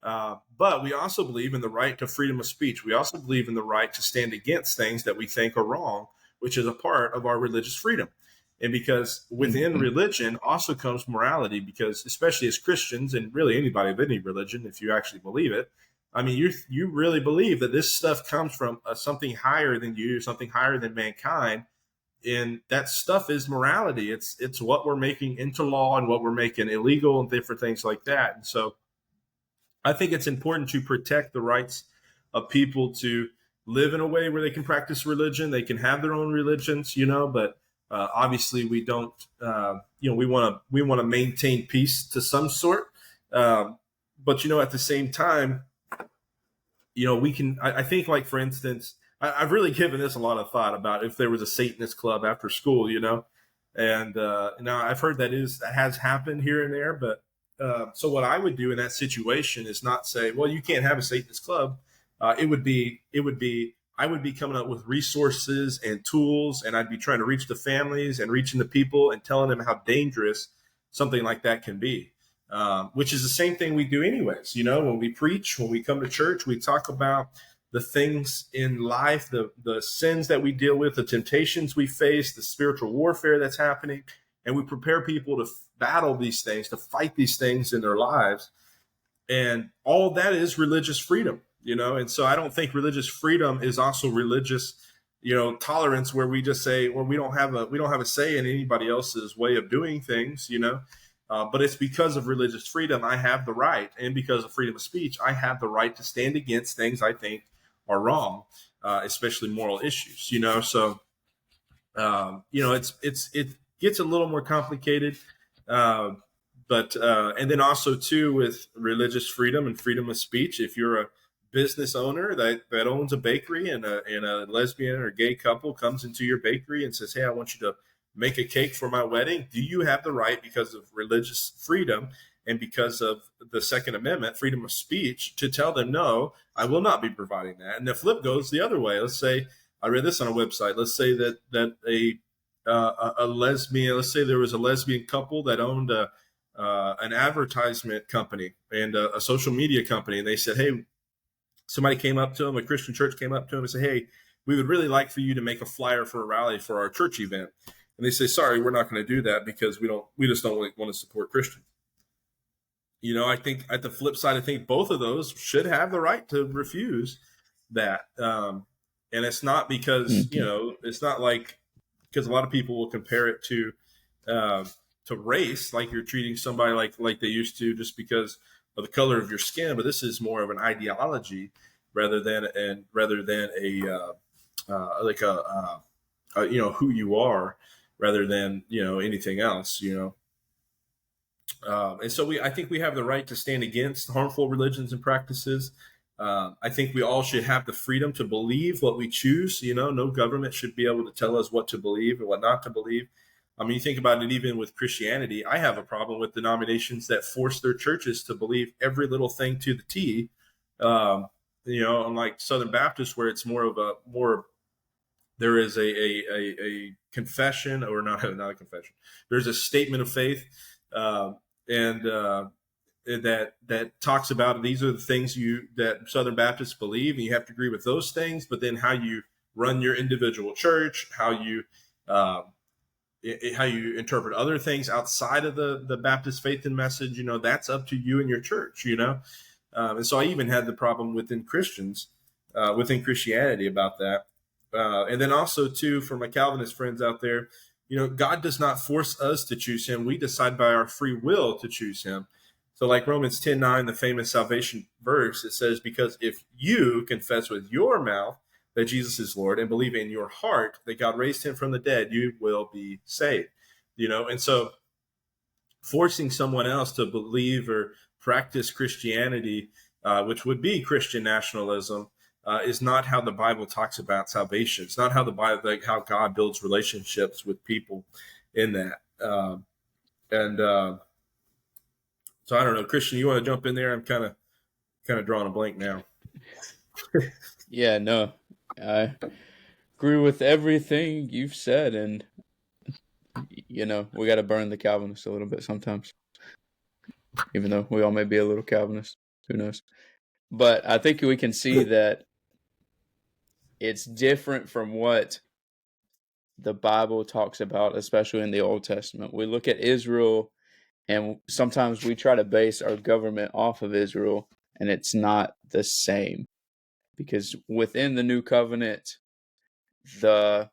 But we also believe in the right to freedom of speech. We also believe in the right to stand against things that we think are wrong, which is a part of our religious freedom. And because within religion also comes morality, because especially as Christians, and really anybody of any religion, if you actually believe it, I mean, you really believe that this stuff comes from something higher than you, something higher than mankind, and that stuff is morality. It's what we're making into law and what we're making illegal and different things like that. And so I think it's important to protect the rights of people to live in a way where they can practice religion. They can have their own religions, but obviously we don't. We want to maintain peace to some sort, but at the same time, we can. I think, like for instance, I've really given this a lot of thought about if there was a Satanist club after school, and now I've heard that has happened here and there, but so what I would do in that situation is not say, well, you can't have a Satanist club. I would be coming up with resources and tools, and I'd be trying to reach the families and reaching the people and telling them how dangerous something like that can be. Which is the same thing we do anyways. When we preach, when we come to church, we talk about the things in life, the sins that we deal with, the temptations we face, the spiritual warfare that's happening, and we prepare people to battle these things, to fight these things in their lives. And all that is religious freedom, and so I don't think religious freedom is also religious, tolerance, where we just say, well, we don't have a say in anybody else's way of doing things, but it's because of religious freedom I have the right, and because of freedom of speech, I have the right to stand against things I think are wrong, especially moral issues. So it gets a little more complicated, but and then also too with religious freedom and freedom of speech. If you're a business owner that owns a bakery, and a lesbian or gay couple comes into your bakery and says, "Hey, I want you to make a cake for my wedding," do you have the right, because of religious freedom and because of the Second Amendment, freedom of speech, to tell them, no, I will not be providing that? And the flip goes the other way. Let's say, I read this on a website. Let's say that a lesbian, let's say there was a lesbian couple that owned an advertisement company and a social media company, and they said, hey, somebody came up to them, a Christian church came up to them and said, hey, we would really like for you to make a flyer for a rally for our church event. And they say, sorry, we're not going to do that because we just don't want to support Christians. I think at the flip side, I think both of those should have the right to refuse that. And it's not because, it's not like, because a lot of people will compare it to race, like you're treating somebody like they used to just because of the color of your skin. But this is more of an ideology rather than who you are, rather than anything else. And so I think we have the right to stand against harmful religions and practices. I think we all should have the freedom to believe what we choose. No government should be able to tell us what to believe and what not to believe. I mean, you think about it, even with Christianity, I have a problem with denominations that force their churches to believe every little thing to the T. Unlike Southern Baptist, where it's there is a confession, or not a confession. There's a statement of faith, and that talks about these are the things that Southern Baptists believe, and you have to agree with those things. But then how you run your individual church, how you interpret other things outside of the Baptist faith and message, that's up to you and your church. And so I even had the problem within Christianity about that. And then also too, for my Calvinist friends out there, God does not force us to choose him. We decide by our free will to choose him. So like Romans 10:9, the famous salvation verse, it says, because if you confess with your mouth that Jesus is Lord and believe in your heart that God raised him from the dead, you will be saved. And so forcing someone else to believe or practice Christianity, which would be Christian nationalism, is not how the Bible talks about salvation. It's not how how God builds relationships with people in that. So I don't know, Christian, you want to jump in there? I'm kind of drawing a blank now. Yeah, no, I agree with everything you've said, and we got to burn the Calvinists a little bit sometimes, even though we all may be a little Calvinist. Who knows? But I think we can see that it's different from what the Bible talks about, especially in the Old Testament. We look at Israel, and sometimes we try to base our government off of Israel, and it's not the same. Because within the New Covenant, the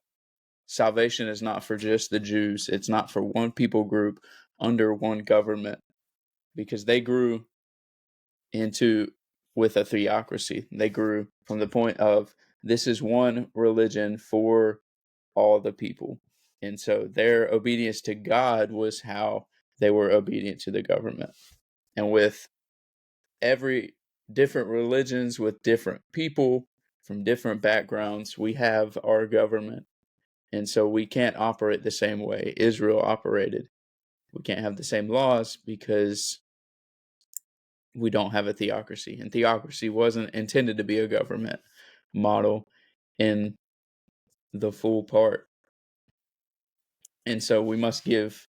salvation is not for just the Jews. It's not for one people group under one government, because they grew into with a theocracy. They grew from the point of this is one religion for all the people. And so their obedience to God was how they were obedient to the government. And with every different religions, with different people from different backgrounds, we have our government. And so we can't operate the same way Israel operated. We can't have the same laws because we don't have a theocracy. And theocracy wasn't intended to be a government model in the full part. And so we must give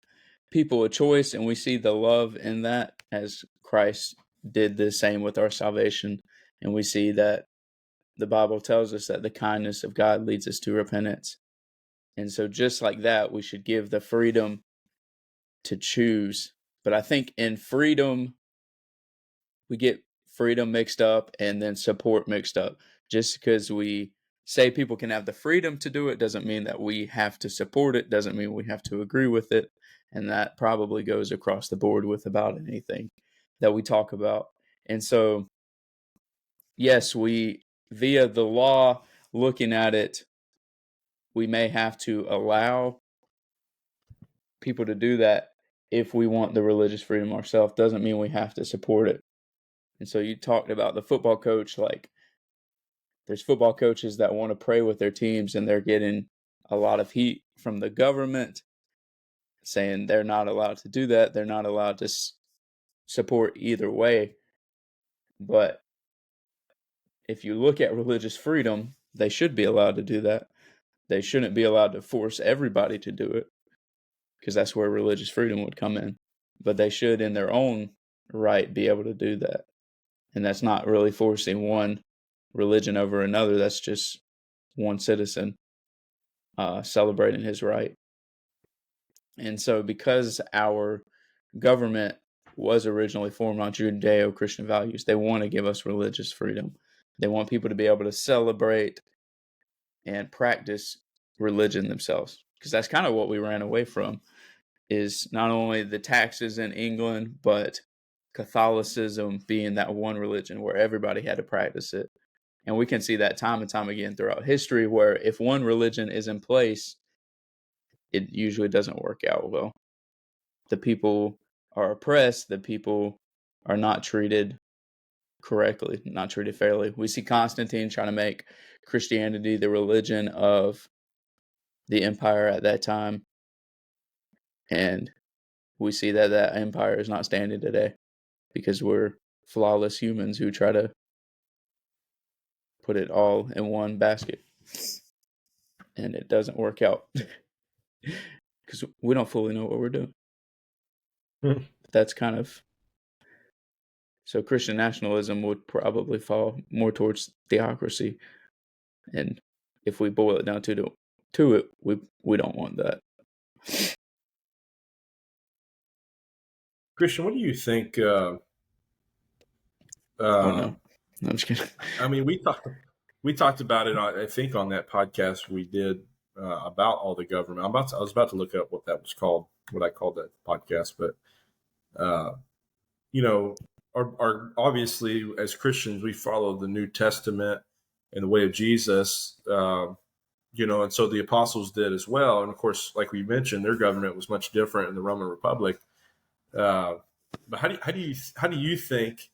people a choice, and we see the love in that as Christ did the same with our salvation. And we see that the Bible tells us that the kindness of God leads us to repentance. And so just like that, we should give the freedom to choose. But I think in freedom, we get freedom mixed up and then support mixed up. Just because we say people can have the freedom to do it doesn't mean that we have to support it, doesn't mean we have to agree with it. And that probably goes across the board with about anything that we talk about. And so, yes, we, via the law, looking at it, we may have to allow people to do that if we want the religious freedom ourselves. Doesn't mean we have to support it. And so you talked about the football coach, like there's football coaches that want to pray with their teams and they're getting a lot of heat from the government saying they're not allowed to do that. They're not allowed to support either way. But if you look at religious freedom, they should be allowed to do that. They shouldn't be allowed to force everybody to do it, because that's where religious freedom would come in. But they should, in their own right, be able to do that. And that's not really forcing one religion over another. That's just one citizen celebrating his right. And so because our government was originally formed on Judeo-Christian values, they want to give us religious freedom. They want people to be able to celebrate and practice religion themselves, because that's kind of what we ran away from, is not only the taxes in England, but Catholicism being that one religion where everybody had to practice it. And we can see that time and time again throughout history, where if one religion is in place, it usually doesn't work out well. The people are oppressed, the people are not treated correctly, not treated fairly. We see Constantine trying to make Christianity the religion of the empire at that time. And we see that that empire is not standing today because we're flawless humans who try to put it all in one basket. And it doesn't work out because we don't fully know what we're doing. That's kind of... So Christian nationalism would probably fall more towards theocracy. And if we boil it down to it, we don't want that. Christian, what do you think? Oh no, I'm just kidding. I mean, we talked about it. I think on that podcast we did about all the government. I was about to look up what that was called, what I called that podcast. But you know, our obviously as Christians we follow the New Testament and the way of Jesus. And so the apostles did as well. And of course, like we mentioned, their government was much different in the Roman Republic. But how do you think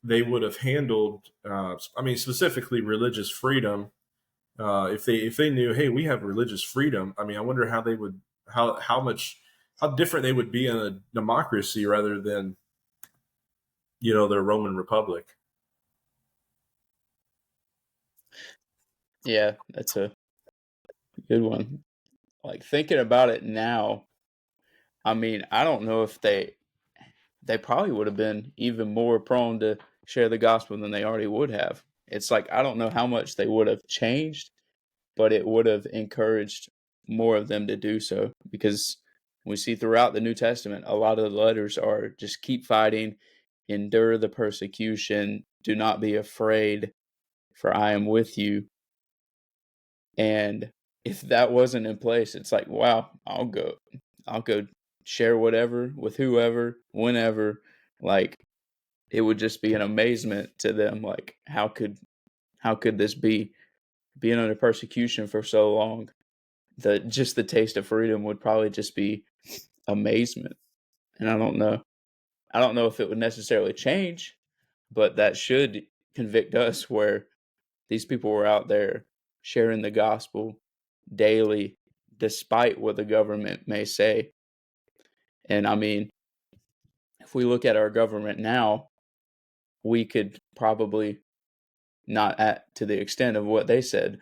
they would have handled? Specifically religious freedom. If they knew, hey, we have religious freedom. I mean, I wonder how they would how different they would be in a democracy rather than their Roman Republic. Yeah, that's a good one. Like thinking about it now, I mean, I don't know if they probably would have been even more prone to share the gospel than they already would have. It's like I don't know how much they would have changed, but it would have encouraged more of them to do so, because we see throughout the New Testament, a lot of the letters are just keep fighting, endure the persecution, do not be afraid, for I am with you. And if that wasn't in place, it's like, wow, I'll go share whatever with whoever, whenever. Like, it would just be an amazement to them. Like, how could this be? Being under persecution for so long, the taste of freedom would probably just be amazement. And I don't know if it would necessarily change, but that should convict us where these people were out there sharing the gospel daily, despite what the government may say. And I mean, if we look at our government now, we could probably not at to the extent of what they said,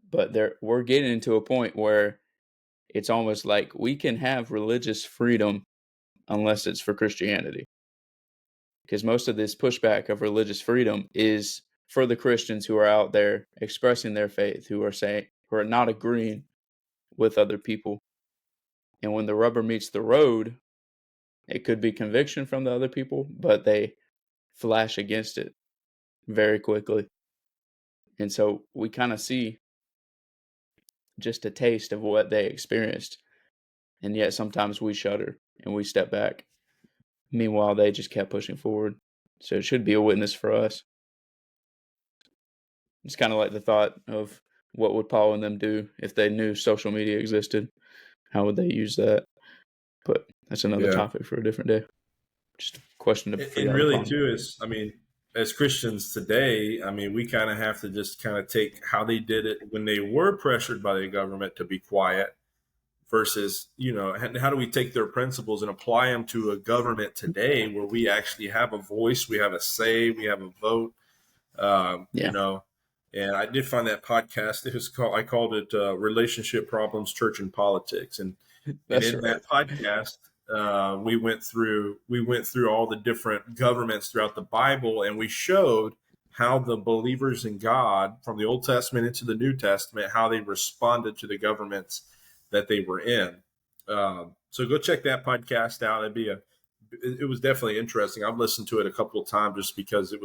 but we're getting to a point where it's almost like we can have religious freedom unless it's for Christianity. Because most of this pushback of religious freedom is for the Christians who are out there expressing their faith, who are not agreeing with other people. And when the rubber meets the road, it could be conviction from the other people, but they flash against it very quickly. And so we kind of see just a taste of what they experienced. And yet sometimes we shudder and we step back. Meanwhile, they just kept pushing forward. So it should be a witness for us. It's kind of like the thought of what would Paul and them do if they knew social media existed? How would they use that? But that's another Yeah. topic for a different day. Just a question for And y'all to really, ponder. too, is, I mean, as Christians today, I mean, we kind of have to just kind of take how they did it when they were pressured by the government to be quiet versus, how do we take their principles and apply them to a government today where we actually have a voice, we have a say, we have a vote, Yeah, and I did find that podcast. I called it Relationship Problems, Church and Politics. And that's in right. that podcast, we went through all the different governments throughout the Bible, and we showed how the believers in God from the Old Testament into the New Testament, how they responded to the governments that they were in. So go check that podcast out. It was definitely interesting. I've listened to it a couple of times just because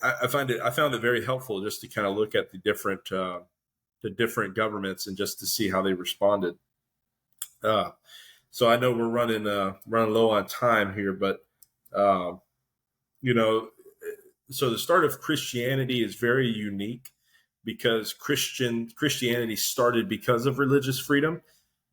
I found it very helpful just to kind of look at the different governments and just to see how they responded. Uh, so I know we're running low on time here, but uh, you know, so the start of Christianity is very unique because Christianity started because of religious freedom,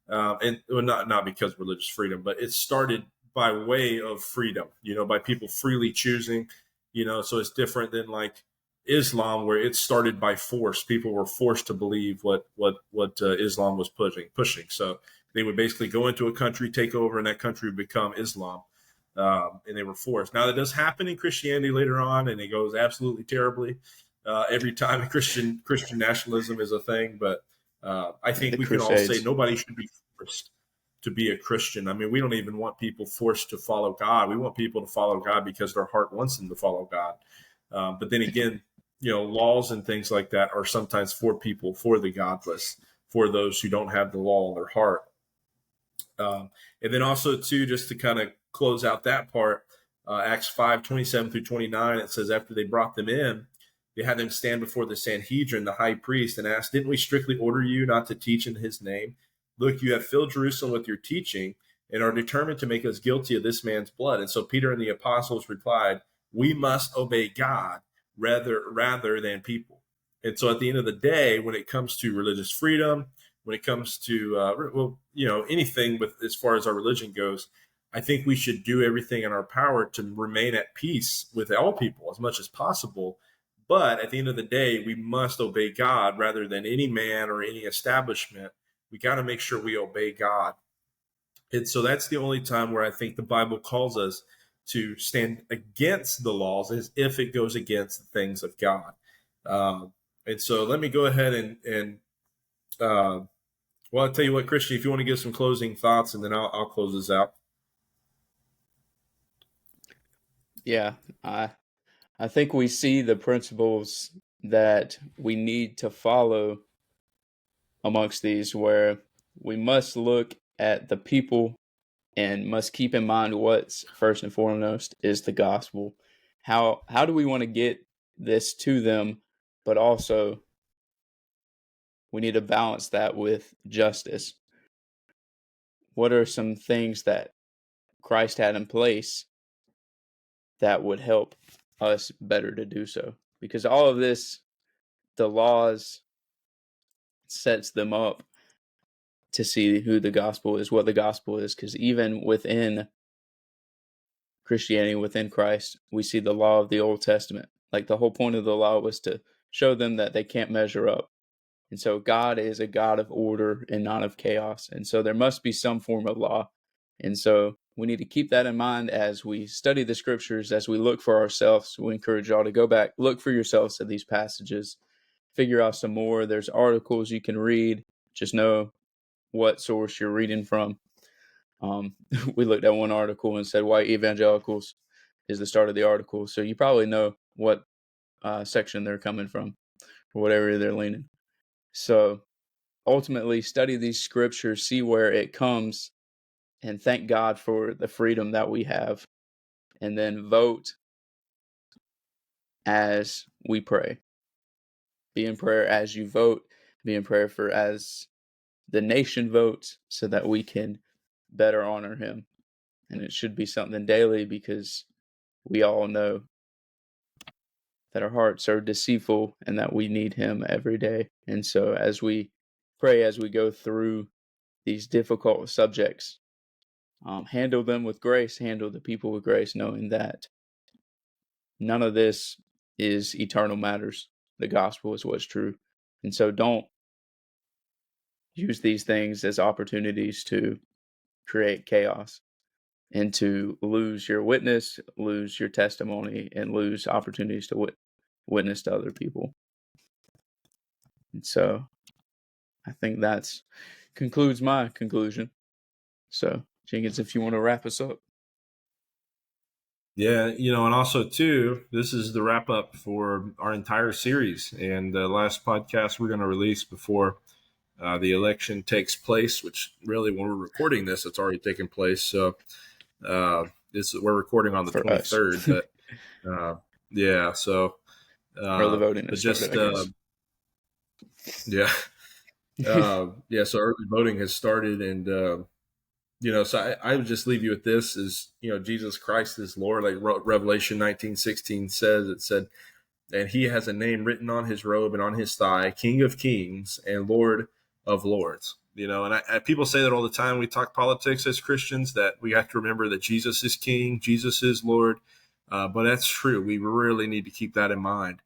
and well, not because of religious freedom, but it started by way of freedom. By people freely choosing. So it's different than like Islam, where it started by force. People were forced to believe what Islam was pushing. So they would basically go into a country, take over, and that country would become Islam. And they were forced. Now that does happen in Christianity later on, and it goes absolutely terribly every time Christian nationalism is a thing. But I think The we can all say Crusades. nobody should be forced to be a Christian. I mean, we don't even want people forced to follow God. We want people to follow God because their heart wants them to follow God. But then again, laws and things like that are sometimes for people, for the godless, for those who don't have the law in their heart. And then also, too, just to kind of close out that part, Acts 5:27 through 29, it says, after they brought them in, they had them stand before the Sanhedrin, the high priest, and asked, didn't we strictly order you not to teach in his name? Look, you have filled Jerusalem with your teaching and are determined to make us guilty of this man's blood. And so Peter and the apostles replied, we must obey God rather than people. And so at the end of the day, when it comes to religious freedom, when it comes to anything with as far as our religion goes, I think we should do everything in our power to remain at peace with all people as much as possible. But at the end of the day, we must obey God rather than any man or any establishment. We got to make sure we obey God. And so that's the only time where I think the Bible calls us to stand against the laws, as if it goes against the things of God. And so let me go ahead and well, I'll tell you what, Christian, if you want to give some closing thoughts, and then I'll close this out. Yeah, I think we see the principles that we need to follow amongst these, where we must look at the people and must keep in mind what's first and foremost is the gospel. How do we want to get this to them, but also we need to balance that with justice. What are some things that Christ had in place that would help us better to do so? Because all of this, the laws sets them up to see who the gospel is, what the gospel is. Because even within Christianity, within Christ, we see the law of the Old Testament. Like the whole point of the law was to show them that they can't measure up. And so God is a God of order and not of chaos. And so there must be some form of law. And so we need to keep that in mind as we study the scriptures, as we look for ourselves. We encourage y'all to go back, look for yourselves at these passages, figure out some more. There's articles you can read. Just know what source you're reading from. We looked at one article and said white evangelicals is the start of the article. So you probably know what section they're coming from or whatever they're leaning. So ultimately study these scriptures, see where it comes, and thank God for the freedom that we have. And then vote as we pray. Be in prayer as you vote. Be in prayer for as the nation votes so that we can better honor him. And it should be something daily because we all know that our hearts are deceitful and that we need him every day. And so as we pray, as we go through these difficult subjects, handle them with grace, handle the people with grace, knowing that none of this is eternal matters. The gospel is what's true. And so don't use these things as opportunities to create chaos and to lose your witness, lose your testimony, and lose opportunities to witness to other people. And so I think that's concludes my conclusion. So, Jenkins, if you want to wrap us up. Yeah, and also too, this is the wrap up for our entire series, and the last podcast we're going to release before the election takes place. Which really, when we're recording this, it's already taken place. So we're recording on the 23rd, but yeah. So early voting but has just started, I yeah, yeah. So early voting has started, and so I would just leave you with this: is Jesus Christ is Lord, like Revelation 19:16 says. It said, and he has a name written on his robe and on his thigh, King of Kings and Lord of Lords. And people say that all the time. We talk politics as Christians, that we have to remember that Jesus is King, Jesus is Lord. But that's true. We really need to keep that in mind,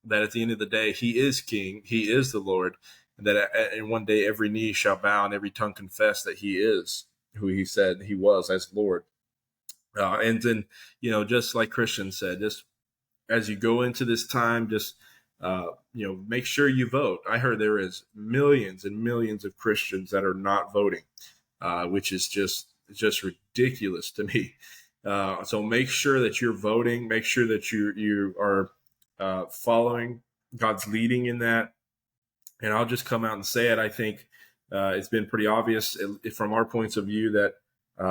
that at the end of the day, he is King, he is the Lord, and that and one day every knee shall bow and every tongue confess that he is who he said he was as Lord. And then, just like Christian said, just as you go into this time, just make sure you vote. I heard there is millions and millions of Christians that are not voting, which is just ridiculous to me. So make sure that you're voting. Make sure that you are following God's leading in that. And I'll just come out and say it. I think it's been pretty obvious from our points of view that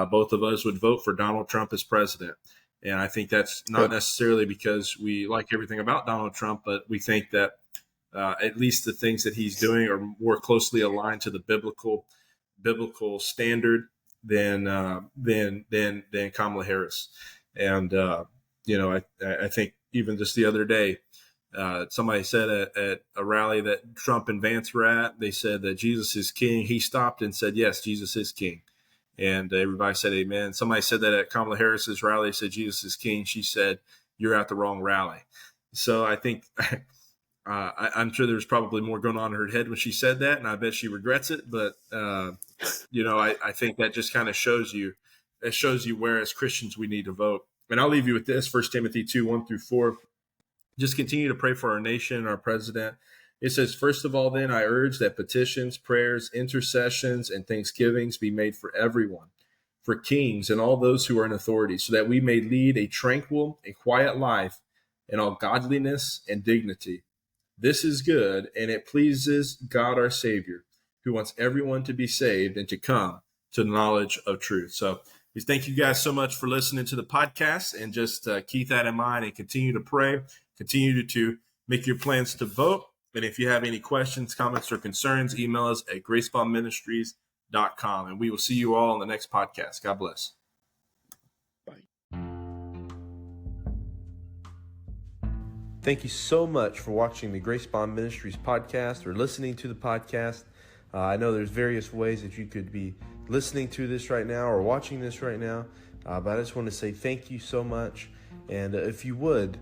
both of us would vote for Donald Trump as president. And I think that's not necessarily because we like everything about Donald Trump, but we think that at least the things that he's doing are more closely aligned to the biblical standard than Kamala Harris. And I think even just the other day, somebody said at a rally that Trump and Vance were at, they said that Jesus is king. He stopped and said, yes, Jesus is king. And everybody said amen. Somebody said that at Kamala Harris's rally, said Jesus is king. She said, you're at the wrong rally. So I think I'm sure there's probably more going on in her head when she said that, and I bet she regrets it. But I think that just kind of shows you where as Christians we need to vote. And I'll leave you with this: 1 Timothy 2:1-4. Just continue to pray for our nation, our president. It says, first of all, then I urge that petitions, prayers, intercessions, and thanksgivings be made for everyone, for kings and all those who are in authority, so that we may lead a tranquil and quiet life in all godliness and dignity. This is good, and it pleases God our Savior, who wants everyone to be saved and to come to the knowledge of truth. So thank you guys so much for listening to the podcast, and just keep that in mind and continue to pray, continue to make your plans to vote, And if you have any questions, comments, or concerns, email us at gracebombministries.com. And we will see you all on the next podcast. God bless. Thank you so much for watching the Grace Bond Ministries podcast or listening to the podcast. I know there's various ways that you could be listening to this right now or watching this right now, but I just want to say thank you so much. And if you would,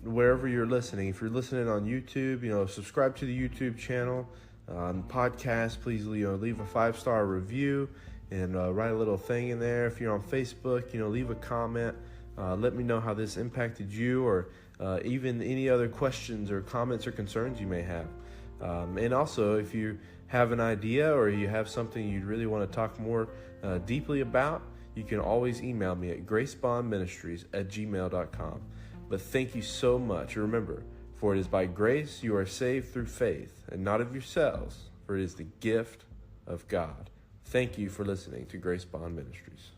wherever you're listening, if you're listening on YouTube, subscribe to the YouTube channel. On the podcast, please leave a 5-star review and write a little thing in there. If you're on Facebook, leave a comment. Let me know how this impacted you, or even any other questions or comments or concerns you may have. And also, if you have an idea or you have something you'd really want to talk more deeply about, you can always email me at gracebondministries@gmail.com. But thank you so much. Remember, for it is by grace you are saved through faith, and not of yourselves, for it is the gift of God. Thank you for listening to Grace Bond Ministries.